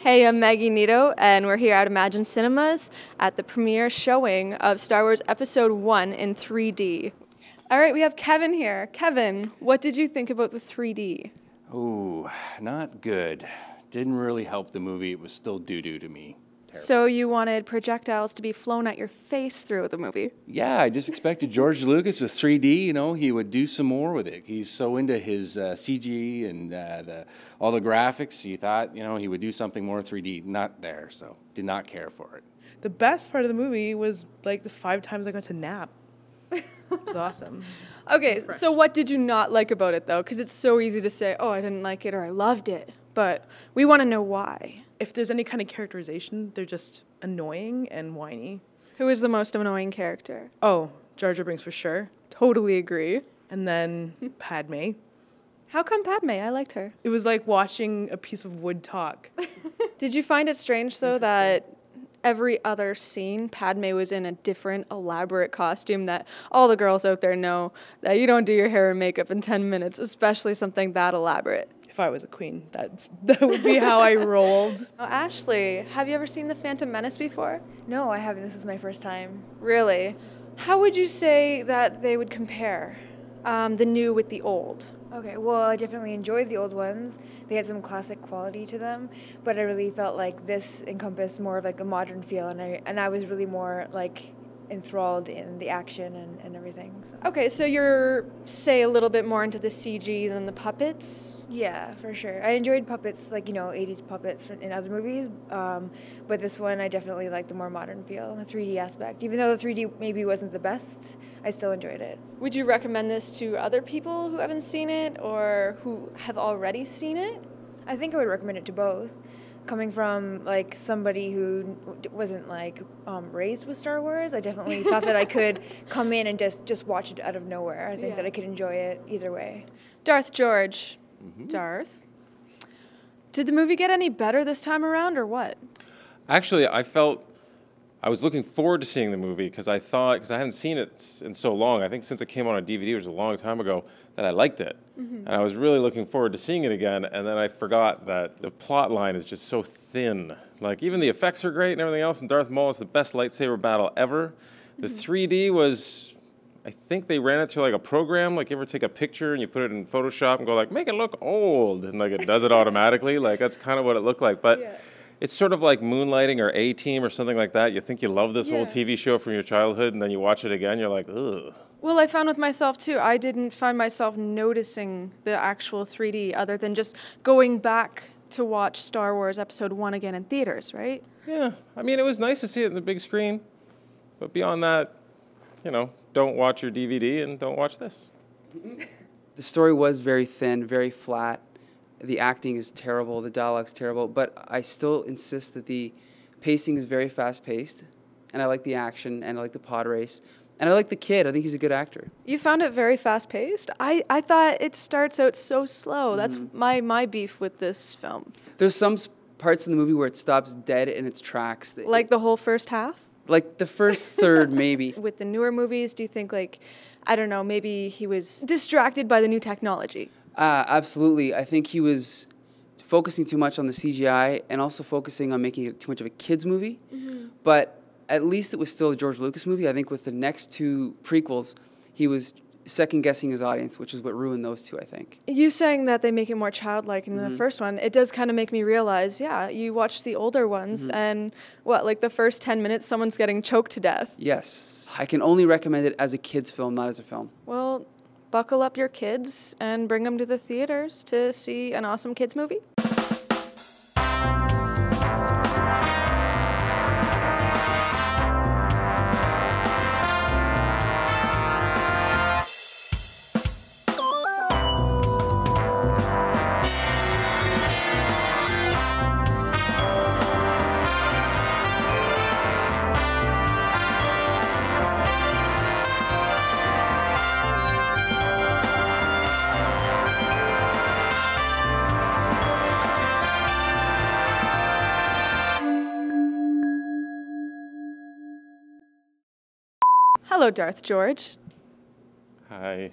Hey, I'm Maggie Nito, and we're here at Imagine Cinemas at the premiere showing of Star Wars Episode 1 in 3D. All right, we have Kevin here. Kevin, what did you think about the 3D? Ooh, not good. Didn't really help the movie. It was still doo-doo to me. Terrible. So you wanted projectiles to be flown at your face through the movie? Yeah, I just expected George Lucas with 3D, he would do some more with it. He's so into his CG and all the graphics. You thought, he would do something more 3D. Not there, so did not care for it. The best part of the movie was like the 5 times I got to nap. It was awesome. Okay, so what did you not like about it, though? Because it's so easy to say, oh, I didn't like it or I loved it. But we want to know why. If there's any kind of characterization, they're just annoying and whiny. Who is the most annoying character? Oh, Jar Jar Binks for sure. Totally agree. And then Padme. How come Padme? I liked her. It was like watching a piece of wood talk. Did you find it strange, though, that every other scene, Padme was in a different, elaborate costume that all the girls out there know that you don't do your hair and makeup in 10 minutes, especially something that elaborate? If I was a queen, that would be how I rolled. Oh, Ashley, have you ever seen The Phantom Menace before? No, I haven't. This is my first time. Really? How would you say that they would compare the new with the old? Okay, well, I definitely enjoyed the old ones. They had some classic quality to them, but I really felt like this encompassed more of like a modern feel, and I was really more like enthralled in the action and everything. So. Okay, so you're, say, a little bit more into the CG than the puppets? Yeah, for sure. I enjoyed puppets, like, 80s puppets in other movies, but this one I definitely liked the more modern feel, the 3D aspect. Even though the 3D maybe wasn't the best, I still enjoyed it. Would you recommend this to other people who haven't seen it or who have already seen it? I think I would recommend it to both. Coming from like somebody who wasn't like raised with Star Wars, I definitely thought that I could come in and just watch it out of nowhere. I think that I could enjoy it either way. Darth George. Mm-hmm. Darth. Did the movie get any better this time around or what? Actually, I was looking forward to seeing the movie because I hadn't seen it in so long. I think since it came on a DVD, it was a long time ago, that I liked it. Mm-hmm. And I was really looking forward to seeing it again, and then I forgot that the plot line is just so thin. Like, even the effects are great and everything else, and Darth Maul is the best lightsaber battle ever. The 3D was, I think they ran it through like a program, like you ever take a picture and you put it in Photoshop and go like, make it look old, and like it does it automatically. Like, that's kind of what it looked like. But yeah. It's sort of like Moonlighting or A-Team or something like that. You think you love this old TV show from your childhood, and then you watch it again, you're like, ugh. Well, I found with myself, too, I didn't find myself noticing the actual 3D other than just going back to watch Star Wars Episode 1 again in theaters, right? Yeah. I mean, it was nice to see it in the big screen. But beyond that, don't watch your DVD and don't watch this. The story was very thin, very flat. The acting is terrible, the dialogue's terrible, but I still insist that the pacing is very fast-paced, and I like the action, and I like the pod race, and I like the kid. I think he's a good actor. You found it very fast-paced? I thought it starts out so slow. That's my beef with this film. There's some parts in the movie where it stops dead in its tracks. Like the whole first half? Like the first third, maybe. With the newer movies, do you think, I don't know, maybe he was distracted by the new technology? Absolutely. I think he was focusing too much on the CGI and also focusing on making it too much of a kid's movie. Mm-hmm. But at least it was still a George Lucas movie. I think with the next 2 prequels, he was second-guessing his audience, which is what ruined those 2, I think. You saying that they make it more childlike in the first one, it does kind of make me realize, you watch the older ones, and the first 10 minutes, someone's getting choked to death. Yes. I can only recommend it as a kid's film, not as a film. Well, buckle up your kids and bring them to the theaters to see an awesome kids movie. Hello, Darth George. Hi.